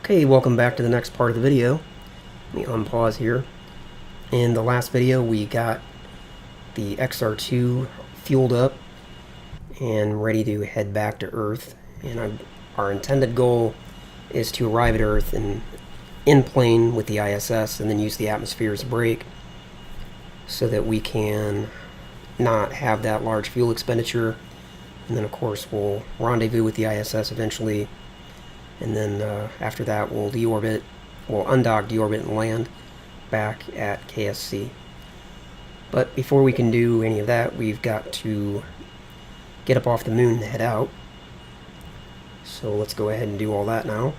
Okay, welcome back to the next part of the video. Let me unpause here. In the last video, we got the XR2 fueled up and ready to head back to Earth. And our intended goal is to arrive at Earth and in plane with the ISS and then use the atmosphere as a brake so that we can not have that large fuel expenditure. And then, of course, we'll rendezvous with the ISS eventually. And then after that, we'll deorbit, we'll undock, deorbit, and land back at KSC. But before we can do any of that, we've got to get up off the moon and head out. So let's go ahead and do all that now.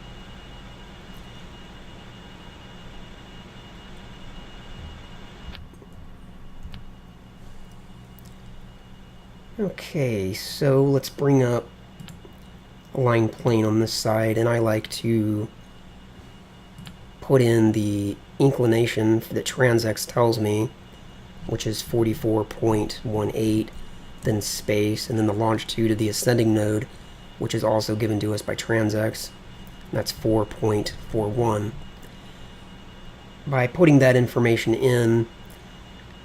Okay, so let's bring up line plane on this side, and I like to put in the inclination that Transx tells me, which is 44.18, then space, and then the longitude of the ascending node, which is also given to us by Transx. That's 4.41. By putting that information in,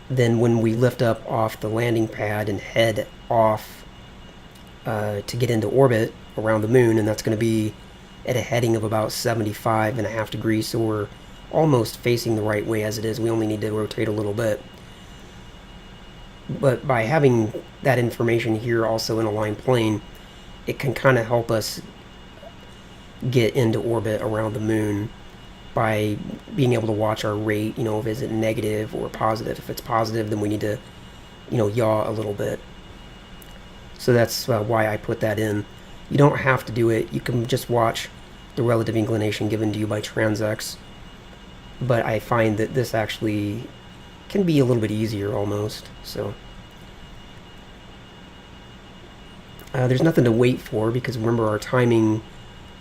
then when we lift up off the landing pad and head off to get into orbit around the moon, and that's going to be at a heading of about 75.5 degrees, so we're almost facing the right way as it is. We only need to rotate a little bit. But by having that information here also in a line plane, it can kind of help us get into orbit around the moon by being able to watch our rate, if is it negative or positive. If it's positive, then we need to, yaw a little bit. So that's why I put that in. You don't have to do it. You can just watch the relative inclination given to you by Transx. But I find that this actually can be a little bit easier almost. So there's nothing to wait for, because remember, our timing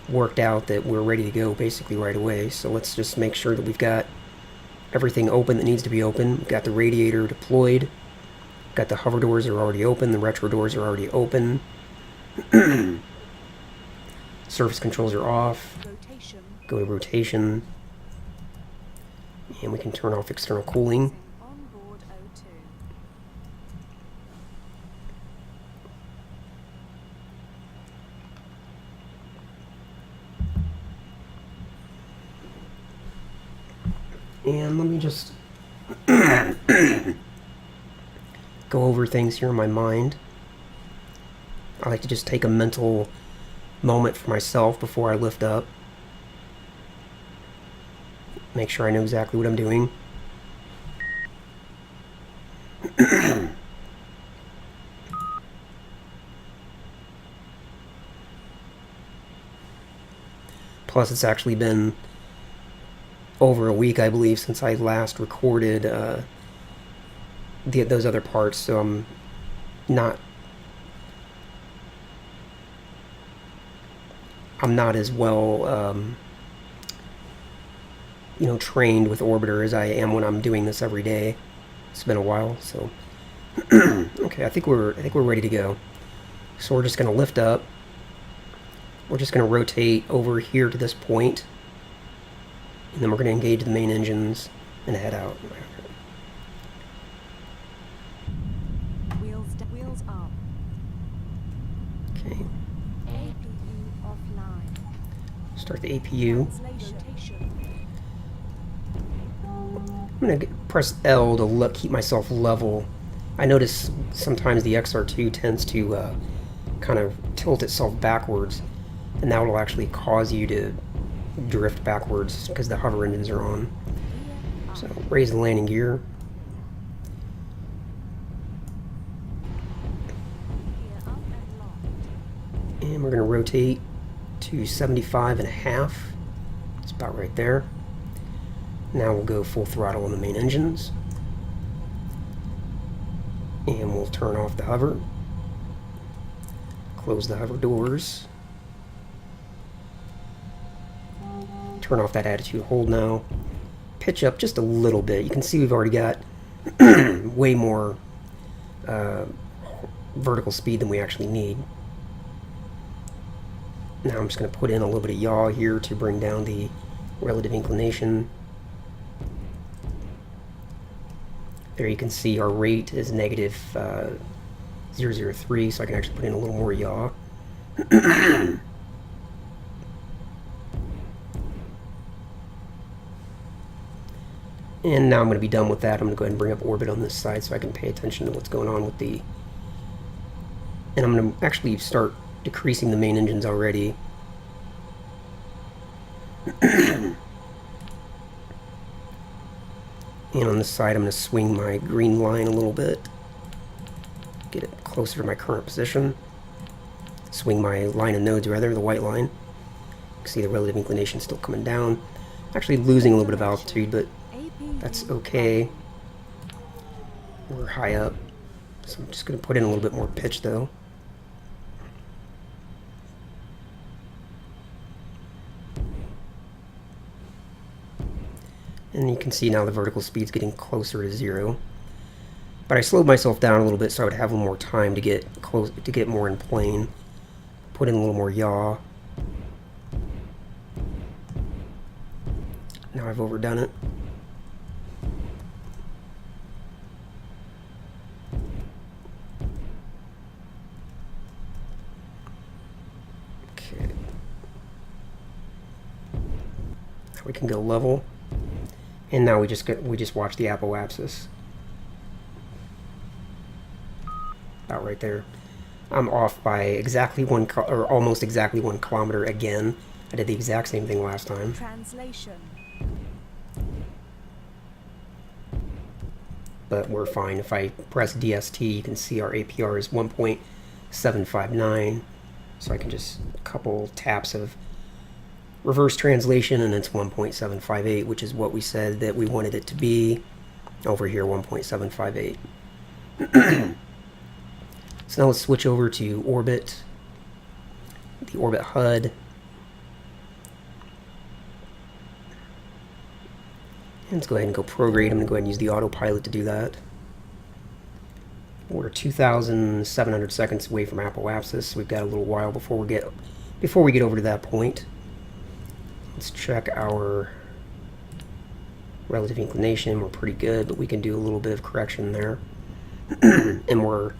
worked out that we're ready to go basically right away. So let's just make sure that we've got everything open that needs to be open. We've got the radiator deployed. Got the hover doors are already open. The retro doors are already open. Surface controls are off. Rotation. Go to rotation. And we can turn off external cooling. Onboard O2. And let me just go over things here in my mind. I like to just take a mental moment for myself before I lift up. Make sure I know exactly what I'm doing. Plus, it's actually been over a week, I believe, since I last recorded those other parts, so I'm not as well trained with Orbiter as I am when I'm doing this every day. It's been a while, so okay, I think we're ready to go. So we're just going to lift up. We're just going to rotate over here to this point, and then we're going to engage the main engines and head out. Wheels up. Okay, APU offline. start the APU. Rotation. I'm going to press L to keep myself level. I notice sometimes the XR2 tends to kind of tilt itself backwards, and that will actually cause you to drift backwards because the hover engines are on. So raise the landing gear. Gear up and locked. And we're going to rotate to 75.5. It's about right there. Now we'll go full throttle on the main engines. And we'll turn off the hover. Close the hover doors. Turn off that attitude hold now. Pitch up just a little bit. You can see we've already got way more vertical speed than we actually need. Now I'm just going to put in a little bit of yaw here to bring down the relative inclination. There you can see our rate is negative 0.003, so I can actually put in a little more yaw. And now I'm going to be done with that. I'm going to go ahead and bring up orbit on this side so I can pay attention to what's going on with the... And I'm going to actually start decreasing the main engines already. And on this side, I'm going to swing my green line a little bit. Get it closer to my current position. Swing my line of nodes, rather, the white line. You can see the relative inclination still coming down. Actually losing a little bit of altitude, but that's okay. We're high up. So I'm just going to put in a little bit more pitch, though. And you can see now the vertical speed's getting closer to 0. But I slowed myself down a little bit so I would have a little more time to get close, to get more in plane. Put in a little more yaw. Now I've overdone it. Okay. Now we can go level. And now we just watch the apoapsis. About right there. I'm off by exactly or almost exactly 1 kilometer again. I did the exact same thing last time. Translation. But we're fine. If I press DST, you can see our APR is 1.759. So I can just a couple taps of reverse translation and it's 1.758, which is what we said that we wanted it to be. Over here, 1.758. So now let's switch over to orbit, the orbit HUD. And let's go ahead and go prograde. I'm going to go ahead and use the autopilot to do that. We're 2,700 seconds away from apoapsis, so we've got a little while before we get over to that point. Let's check our relative inclination. We're pretty good, but we can do a little bit of correction there. And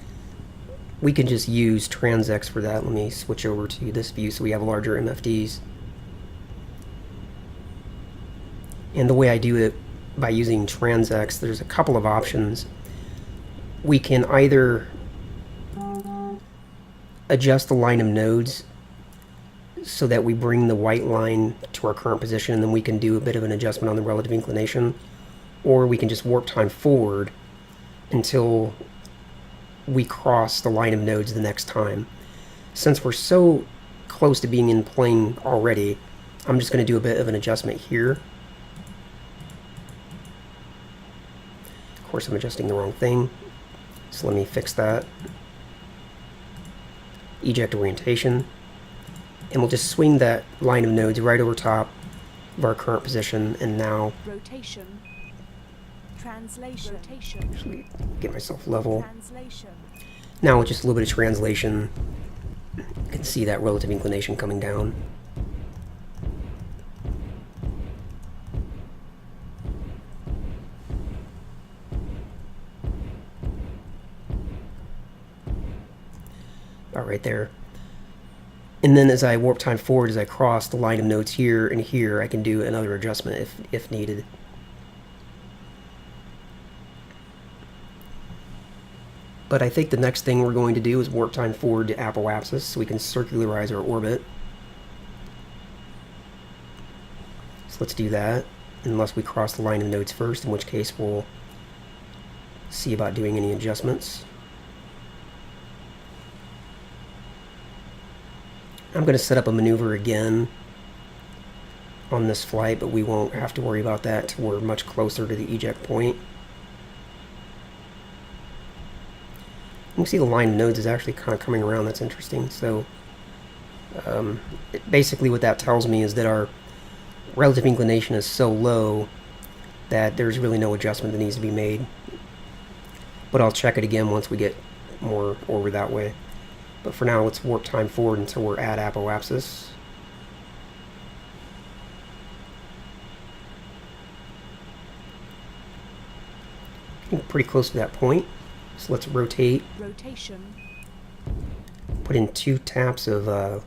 we can just use TransX for that. Let me switch over to this view so we have larger MFDs. And the way I do it by using TransX, there's a couple of options. We can either adjust the line of nodes so that we bring the white line to our current position, and then we can do a bit of an adjustment on the relative inclination, or we can just warp time forward until we cross the line of nodes the next time. Since we're so close to being in plane already, I'm just going to do a bit of an adjustment here. Of course, I'm adjusting the wrong thing, so let me fix that. Eject orientation, and we'll just swing that line of nodes right over top of our current position, and now Rotation. Translation. Rotation. actually get myself level. Translation. Now with just a little bit of translation, you can see that relative inclination coming down. About right there. And then as I warp time forward, as I cross the line of nodes here and here, I can do another adjustment if needed. But I think the next thing we're going to do is warp time forward to apoapsis so we can circularize our orbit. So let's do that, unless we cross the line of nodes first, in which case we'll see about doing any adjustments. I'm going to set up a maneuver again on this flight, but we won't have to worry about that till we're much closer to the eject point. You can see the line of nodes is actually kind of coming around. That's interesting. So basically what that tells me is that our relative inclination is so low that there's really no adjustment that needs to be made. But I'll check it again once we get more over that way. But for now, let's warp time forward until we're at apoapsis. pretty close to that point. So let's rotate, Rotation. put in 2 taps of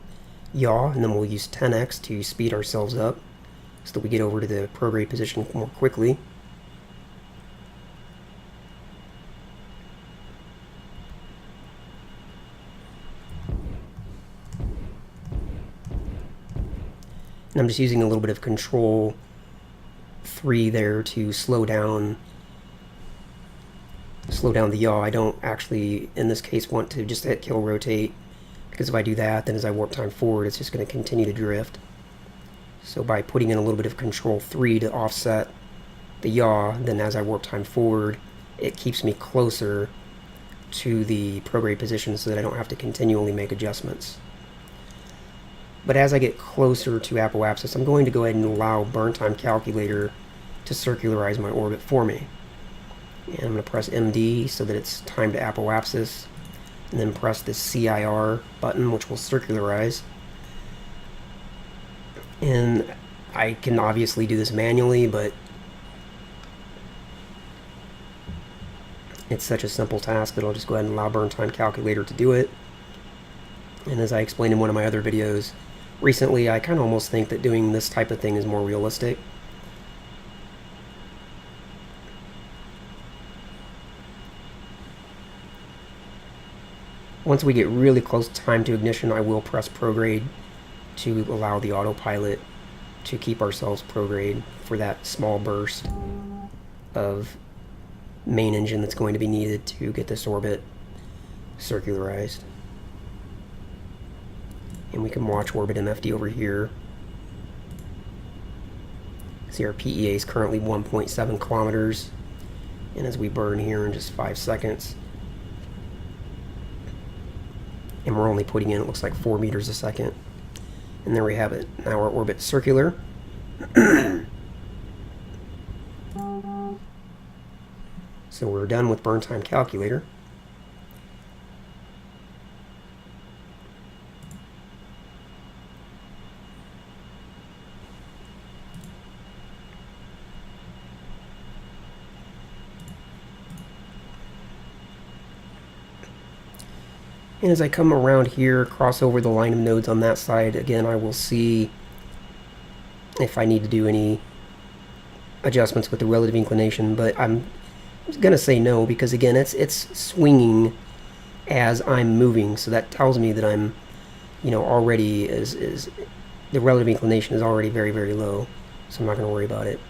yaw, and then we'll use 10x to speed ourselves up so that we get over to the prograde position more quickly. And I'm just using a little bit of control 3 there to slow down the yaw. I don't actually, in this case, want to just hit kill rotate, because if I do that, then as I warp time forward, it's just going to continue to drift. So by putting in a little bit of control 3 to offset the yaw, then as I warp time forward, it keeps me closer to the prograde position so that I don't have to continually make adjustments. But as I get closer to apoapsis, I'm going to go ahead and allow Burn Time Calculator to circularize my orbit for me. And I'm going to press MD so that it's time to apoapsis, and then press the CIR button, which will circularize. And I can obviously do this manually, but it's such a simple task that I'll just go ahead and allow Burn Time Calculator to do it. And as I explained in one of my other videos recently, I kind of almost think that doing this type of thing is more realistic. Once we get really close to time to ignition, I will press prograde to allow the autopilot to keep ourselves prograde for that small burst of main engine that's going to be needed to get this orbit circularized. And we can watch orbit MFD over here. See, our PEA is currently 1.7 kilometers, and as we burn here in just 5 seconds, and we're only putting in, it looks like 4 meters a second. And there we have it. Now our orbit's circular. So we're done with Burn Time Calculator. And as I come around here, cross over the line of nodes on that side, again, I will see if I need to do any adjustments with the relative inclination, but I'm going to say no, because again, it's swinging as I'm moving, so that tells me that I'm, already is the relative inclination is already very, very low, so I'm not going to worry about it.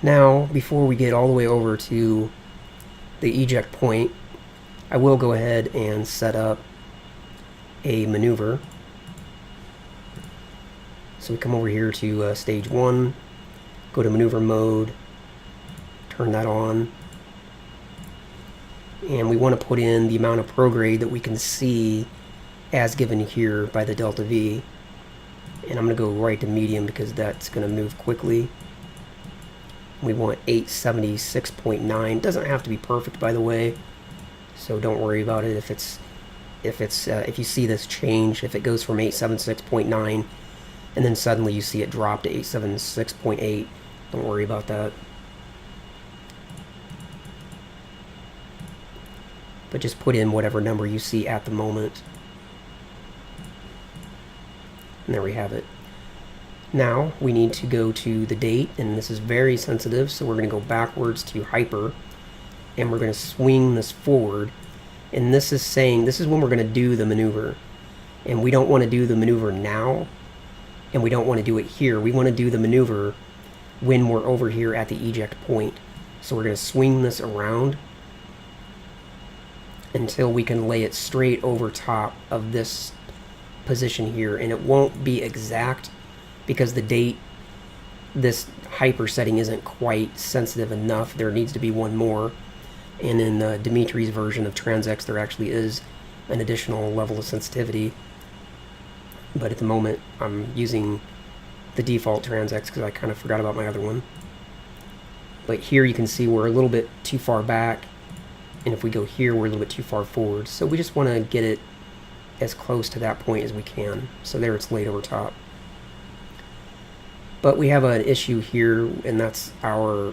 Now, before we get all the way over to the eject point, I will go ahead and set up a maneuver. So we come over here to stage 1, go to maneuver mode, turn that on, and we want to put in the amount of prograde that we can see as given here by the delta V. And I'm going to go right to medium because that's going to move quickly. We want 876.9. Doesn't have to be perfect, by the way, so don't worry about it if you see this change, if it goes from 876.9 and then suddenly you see it drop to 876.8, don't worry about that. But just put in whatever number you see at the moment. And there we have it. Now we need to go to the date, and this is very sensitive, so we're going to go backwards to hyper, and we're going to swing this forward. And this is saying, this is when we're going to do the maneuver. And we don't want to do the maneuver now, and we don't want to do it here. We want to do the maneuver when we're over here at the eject point. So we're going to swing this around until we can lay it straight over top of this position here. And it won't be exact because the date, this hyper setting isn't quite sensitive enough. There needs to be one more. And in Dimitri's version of TransX, there actually is an additional level of sensitivity. But at the moment, I'm using the default TransX because I kind of forgot about my other one. But here you can see we're a little bit too far back. And if we go here, we're a little bit too far forward. So we just want to get it as close to that point as we can. So there it's laid over top. But we have an issue here, and that's our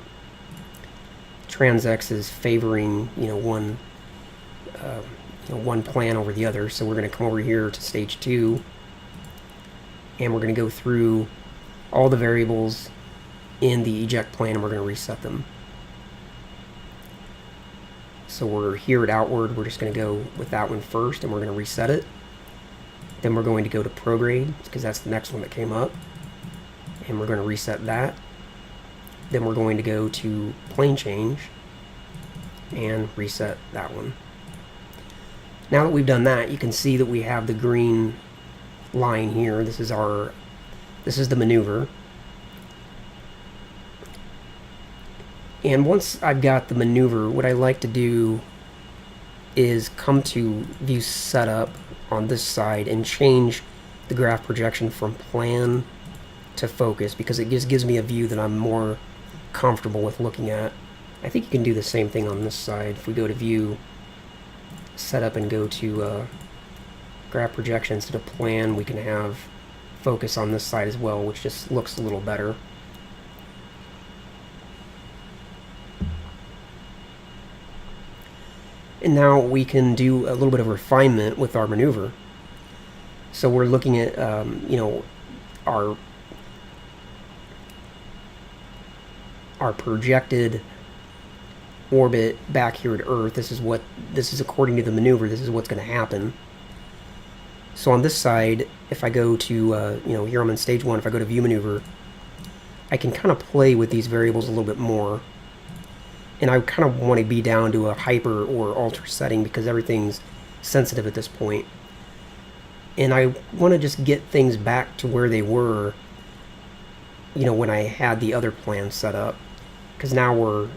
Transx is favoring, one plan over the other. So we're going to come over here to stage 2, and we're going to go through all the variables in the eject plan, and we're going to reset them. So we're here at outward. We're just going to go with that one first, and we're going to reset it. Then we're going to go to prograde, because that's the next one that came up, and we're going to reset that. Then we're going to go to plane change and reset that one. Now that we've done that, you can see that we have the green line here. This is the maneuver. And once I've got the maneuver, what I like to do is come to view setup on this side and change the graph projection from plan to focus, because it just gives me a view that I'm more comfortable with looking at. I think you can do the same thing on this side. If we go to view setup and go to graph projection instead of plan, we can have focus on this side as well, which just looks a little better. And now we can do a little bit of refinement with our maneuver. So we're looking at, our projected orbit back here at Earth. This is according to the maneuver. This is what's going to happen. So on this side, if I go to, here I'm in stage 1, if I go to view maneuver, I can kind of play with these variables a little bit more. And I kind of want to be down to a hyper or alter setting because everything's sensitive at this point. And I want to just get things back to where they were, when I had the other plan set up. Because now we're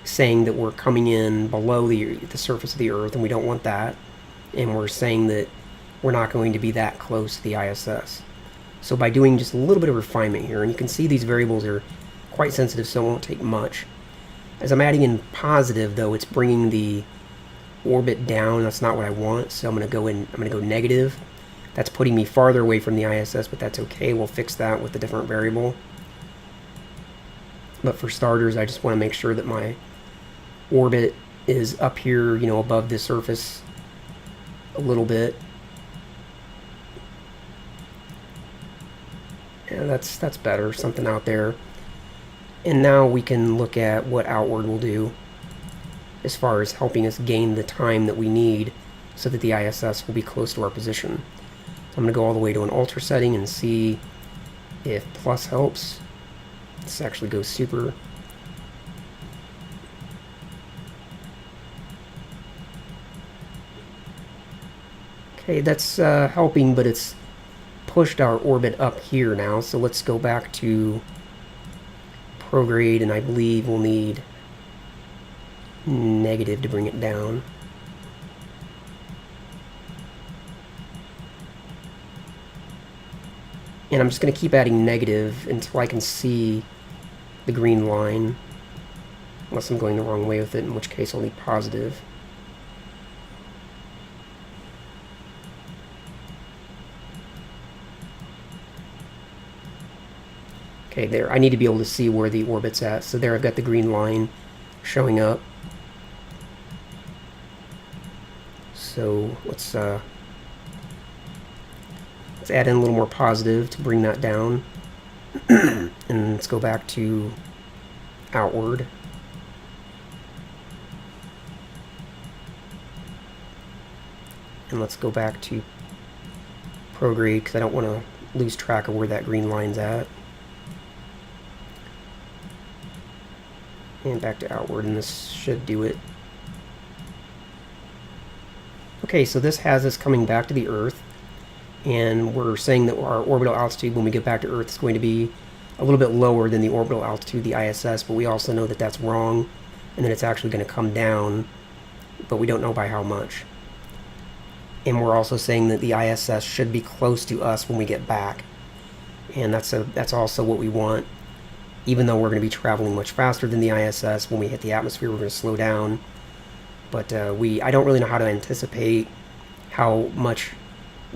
saying that we're coming in below the surface of the Earth, and we don't want that. And we're saying that we're not going to be that close to the ISS. So by doing just a little bit of refinement here, and you can see these variables are quite sensitive, so it won't take much. As I'm adding in positive, though, it's bringing the orbit down. That's not what I want, so I'm going to go negative. That's putting me farther away from the ISS, but that's okay. We'll fix that with a different variable. But for starters, I just want to make sure that my orbit is up here, above the surface a little bit. Yeah, that's better, something out there. And now we can look at what outward will do as far as helping us gain the time that we need so that the ISS will be close to our position. So I'm going to go all the way to an alter setting and see if plus helps. Let's actually go super. Okay, that's helping, but it's pushed our orbit up here now. So let's go back to prograde, and I believe we'll need negative to bring it down. And I'm just going to keep adding negative until I can see the green line, unless I'm going the wrong way with it, in which case I'll need positive. Okay, there. I need to be able to see where the orbit's at. So there, I've got the green line showing up. So let's add in a little more positive to bring that down. And let's go back to outward. And let's go back to prograde because I don't want to lose track of where that green line's at. And back to outward, and this should do it. Okay, so this has us coming back to the Earth, and we're saying that our orbital altitude when we get back to Earth is going to be a little bit lower than the orbital altitude of the ISS, but we also know that that's wrong, and that it's actually going to come down, but we don't know by how much. And we're also saying that the ISS should be close to us when we get back, and that's also what we want. Even though we're going to be traveling much faster than the ISS, when we hit the atmosphere, we're going to slow down. But I don't really know how to anticipate how much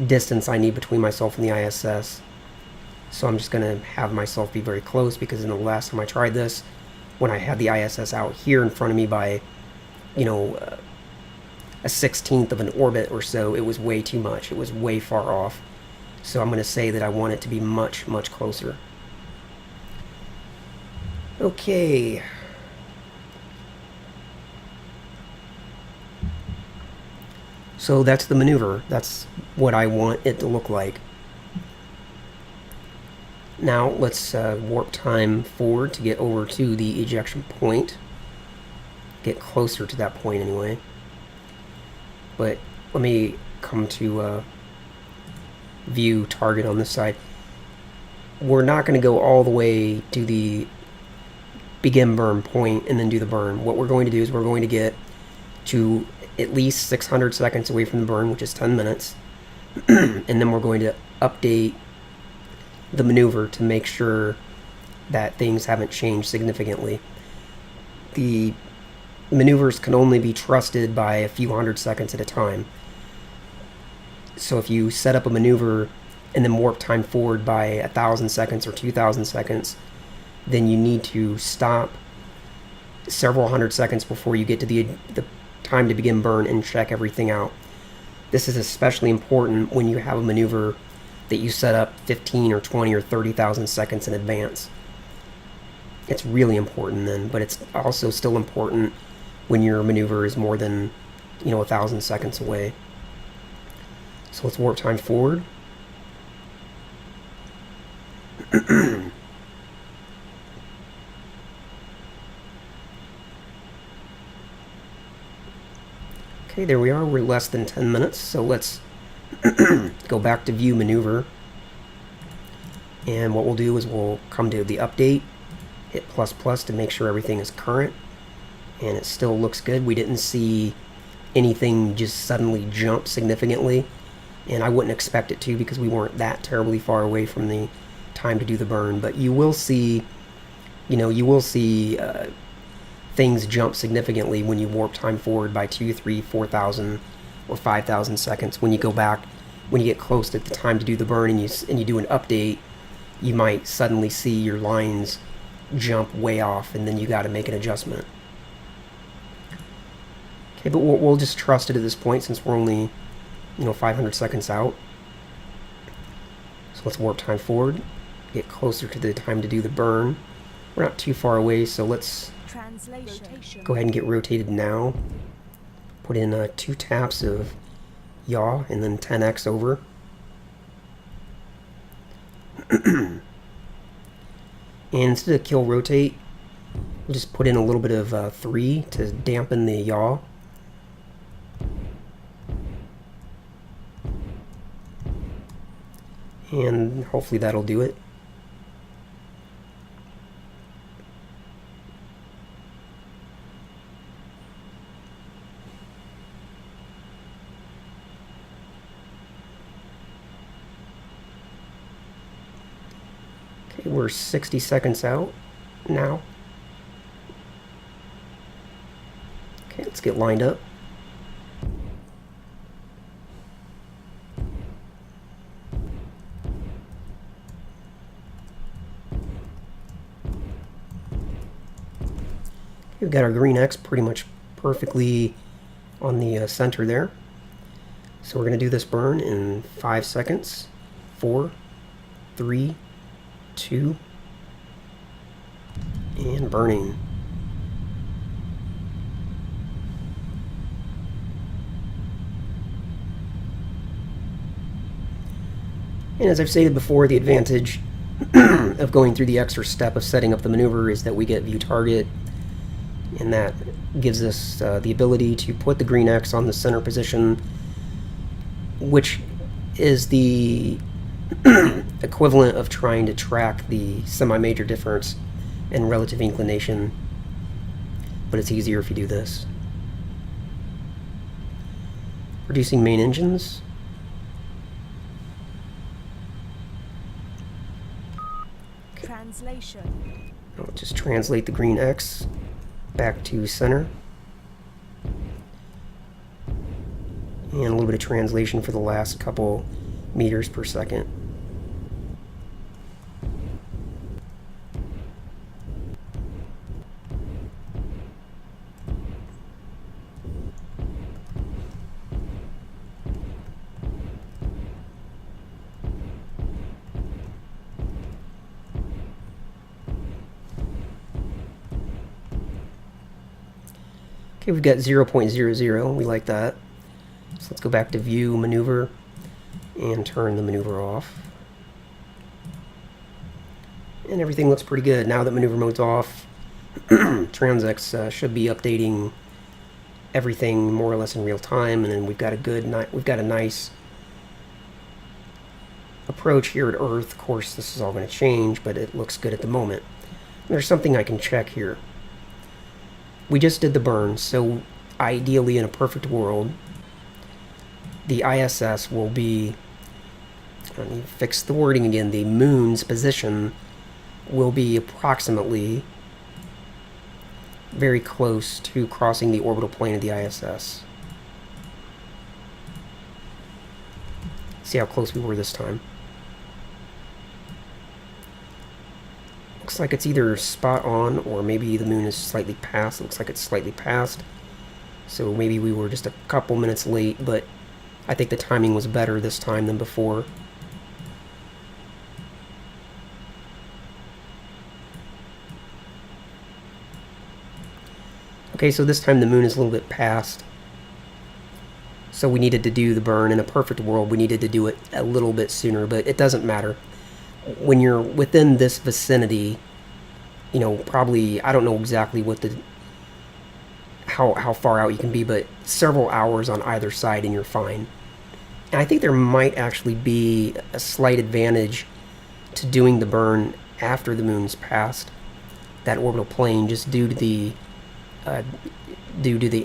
distance I need between myself and the ISS. So I'm just going to have myself be very close, because in the last time I tried this, when I had the ISS out here in front of me by, you know, a 16th of an orbit or so, it was way too much. It was way far off. So I'm going to say that I want it to be much, much closer. Okay. So that's the maneuver. That's what I want it to look like. Now let's warp time forward to get over to the ejection point. Get closer to that point anyway. But let me come to view target on this side. We're not going to go all the way to the begin burn point and then do the burn. What we're going to do is we're going to get to at least 600 seconds away from the burn, which is 10 minutes. And then we're going to update the maneuver to make sure that things haven't changed significantly. The maneuvers can only be trusted by a few hundred seconds at a time. So if you set up a maneuver and then warp time forward by 1,000 seconds or 2,000 seconds, then you need to stop several hundred seconds before you get to the time to begin burn and check everything out. This is especially important when you have a maneuver that you set up 15 or 20 or 30,000 seconds in advance. It's really important then, but it's also still important when your maneuver is more than, 1,000 seconds away. So let's warp time forward. Okay, there we are. We're less than 10 minutes, so let's go back to view maneuver. And what we'll do is we'll come to the update, hit ++ to make sure everything is current, and it still looks good. We didn't see anything just suddenly jump significantly, and I wouldn't expect it to because we weren't that terribly far away from the time to do the burn. But you will see, things jump significantly when you warp time forward by 2, 3, 4,000 or 5,000 seconds. When you go back, when you get close to the time to do the burn and you do an update, you might suddenly see your lines jump way off, and then you got to make an adjustment. Okay, but we'll just trust it at this point since we're only 500 seconds out. So let's warp time forward, get closer to the time to do the burn. We're not too far away, so let's go ahead and get rotated now. Put in 2 taps of yaw and then 10x over. And instead of kill rotate, we'll just put in a little bit of 3 to dampen the yaw. And hopefully that'll do it. Okay, we're 60 seconds out now. Okay, let's get lined up. We've got our green X pretty much perfectly on the center there. So we're going to do this burn in 5 seconds. 4, 3, 2, and burning. And as I've stated before, the advantage of going through the extra step of setting up the maneuver is that we get view target, and that gives us the ability to put the green X on the center position, which is the equivalent of trying to track the semi-major difference in relative inclination, but it's easier if you do this. Reducing main engines. Translation. I'll just translate the green X back to center. And a little bit of translation for the last couple meters per second. Okay, we've got 0.00. We like that. So let's go back to view maneuver and turn the maneuver off. And everything looks pretty good. Now that maneuver mode's off, Transx should be updating everything more or less in real time, and then we've got a nice approach here at Earth. Of course, this is all going to change, but it looks good at the moment. There's something I can check here. We just did the burn, so ideally in a perfect world, the ISS will be, let me fix the wording again, the moon's position will be approximately very close to crossing the orbital plane of the ISS. See how close we were this time. Looks like it's either spot on or maybe the moon is slightly past. It looks like it's slightly past. So maybe we were just a couple minutes late, but I think the timing was better this time than before. Okay, so this time the moon is a little bit past. So we needed to do the burn. In a perfect world, we needed to do it a little bit sooner, but it doesn't matter. When you're within this vicinity, you know, probably, I don't know exactly what the, how far out you can be, but several hours on either side and you're fine. And I think there might actually be a slight advantage to doing the burn after the moon's passed that orbital plane, just due to the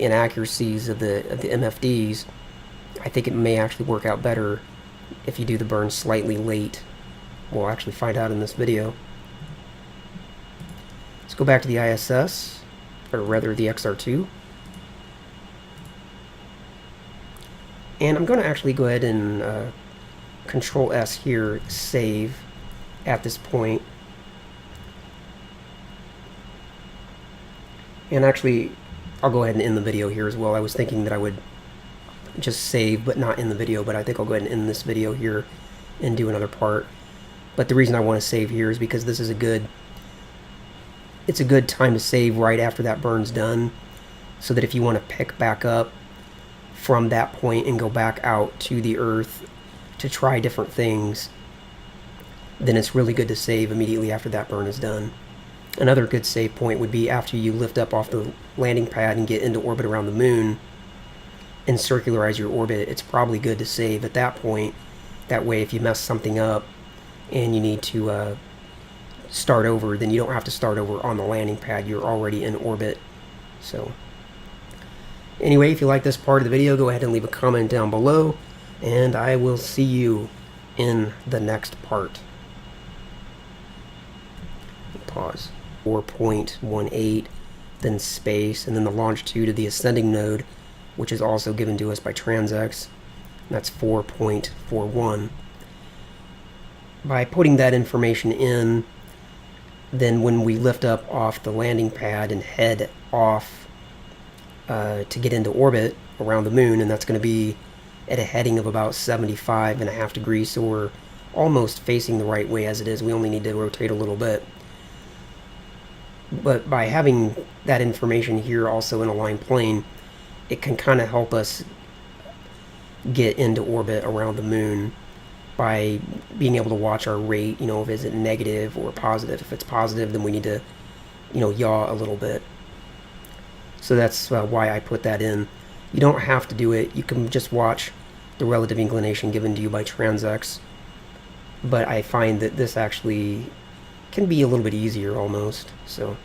inaccuracies of the MFDs. I think it may actually work out better if you do the burn slightly late. We'll actually find out in this video. Let's go back to the ISS, or rather the XR2. And I'm going to actually go ahead and Control S here, save at this point. And actually, I'll go ahead and end the video here as well. I was thinking that I would just save, but not in the video, but I think I'll go ahead and end this video here and do another part. But the reason I want to save here is because this is it's a good time to save right after that burn's done, so that if you want to pick back up from that point and go back out to the Earth to try different things, then it's really good to save immediately after that burn is done. Another good save point would be after you lift up off the landing pad and get into orbit around the moon and circularize your orbit. It's probably good to save at that point. That way, if you mess something up and you need to start over, then you don't have to start over on the landing pad. You're already in orbit. So anyway, if you like this part of the video, go ahead and leave a comment down below, and I will see you in the next part. Pause. 4.18, then space, and then the longitude of the ascending node, which is also given to us by Transx. That's 4.41. By putting that information in, then when we lift up off the landing pad and head off to get into orbit around the moon, and that's going to be at a heading of about 75.5 degrees, so we're almost facing the right way as it is. We only need to rotate a little bit. But by having that information here also in a line plane, it can kind of help us get into orbit around the moon by being able to watch our rate, you know, if it's negative or positive. If it's positive, then we need to, you know, yaw a little bit. So that's why I put that in. You don't have to do it. You can just watch the relative inclination given to you by Transx. But I find that this actually can be a little bit easier almost. So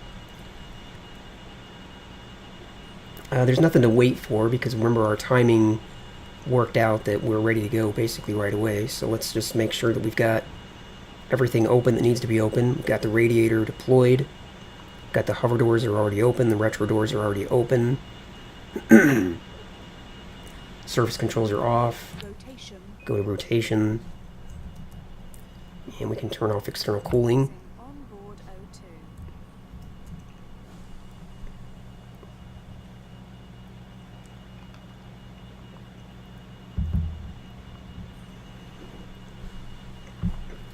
there's nothing to wait for, because remember, our timing worked out that we're ready to go basically right away. So let's just make sure that we've got everything open that needs to be open. We've got the radiator deployed, got the hover doors are already open, the retro doors are already open. Surface controls are off. Rotation. Go to rotation, and we can turn off external cooling. Onboard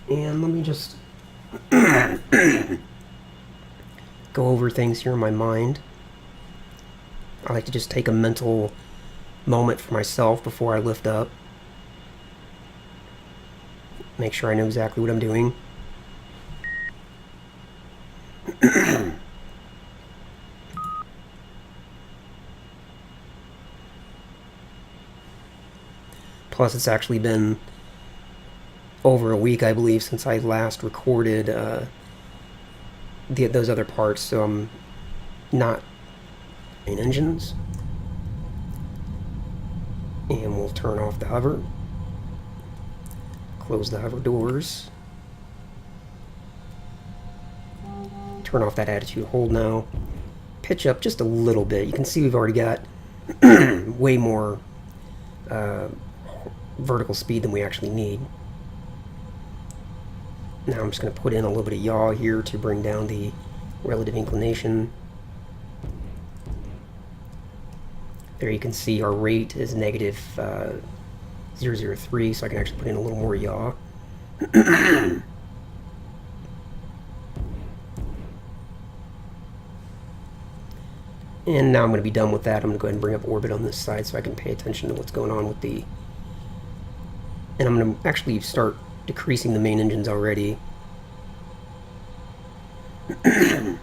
O2. And let me just go over things here in my mind. I like to just take a mental moment for myself before I lift up. Make sure I know exactly what I'm doing. Plus, it's actually been over a week, I believe, since I last recorded those other parts, so I'm not in engines. And we'll turn off the hover. Close the hover doors. Turn off that attitude hold now. Pitch up just a little bit. You can see we've already got way more vertical speed than we actually need. Now I'm just going to put in a little bit of yaw here to bring down the relative inclination. There you can see our rate is negative 0.003, so I can actually put in a little more yaw. And now I'm going to be done with that. I'm going to go ahead and bring up orbit on this side so I can pay attention to what's going on with the... And I'm going to actually start decreasing the main engines already. And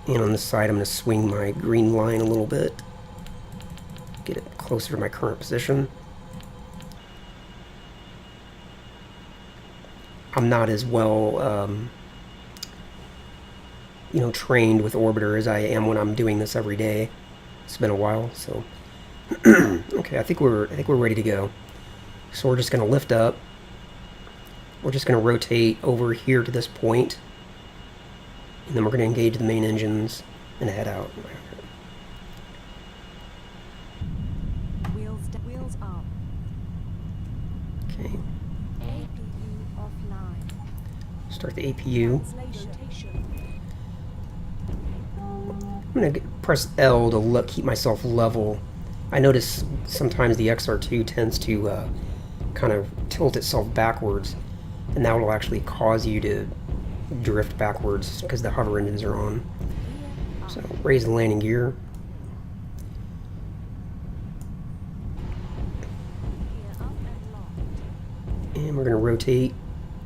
on this side, I'm going to swing my green line a little bit. Get it closer to my current position. I'm not as well, trained with Orbiter as I am when I'm doing this every day. It's been a while, so... Okay, I think we're ready to go. So we're just going to lift up. We're just going to rotate over here to this point. And then we're going to engage the main engines and head out. Wheels up. Okay. APU offline. Start the APU. Rotation. I'm going to press L to keep myself level. I notice sometimes the XR2 tends to kind of tilt itself backwards, and that will actually cause you to drift backwards because the hover engines are on. So raise the landing gear. Gear up and locked. And we're going to rotate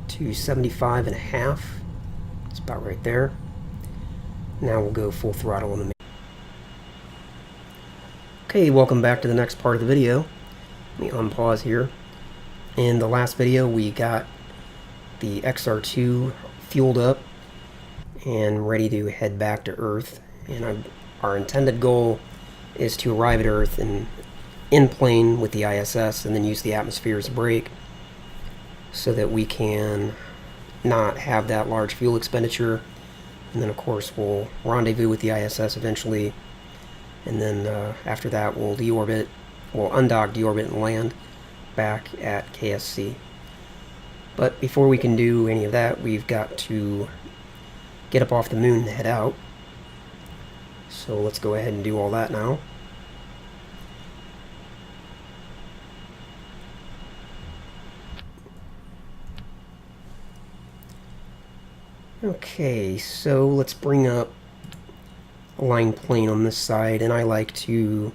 to 75.5. It's about right there. Now we'll go full throttle on the main. Okay, welcome back to the next part of the video. Let me unpause here. In the last video, we got the XR2 fueled up and ready to head back to Earth. And our intended goal is to arrive at Earth and in plane with the ISS and then use the atmosphere as a brake so that we can not have that large fuel expenditure. And then, of course, we'll rendezvous with the ISS eventually. And then after that, we'll deorbit, we'll undock, deorbit, and land back at KSC. But before we can do any of that, we've got to get up off the moon and head out. So let's go ahead and do all that now. Okay, so let's bring up line plane on this side, and I like to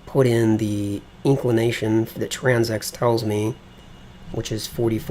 put in the inclination that Transx tells me, which is 44.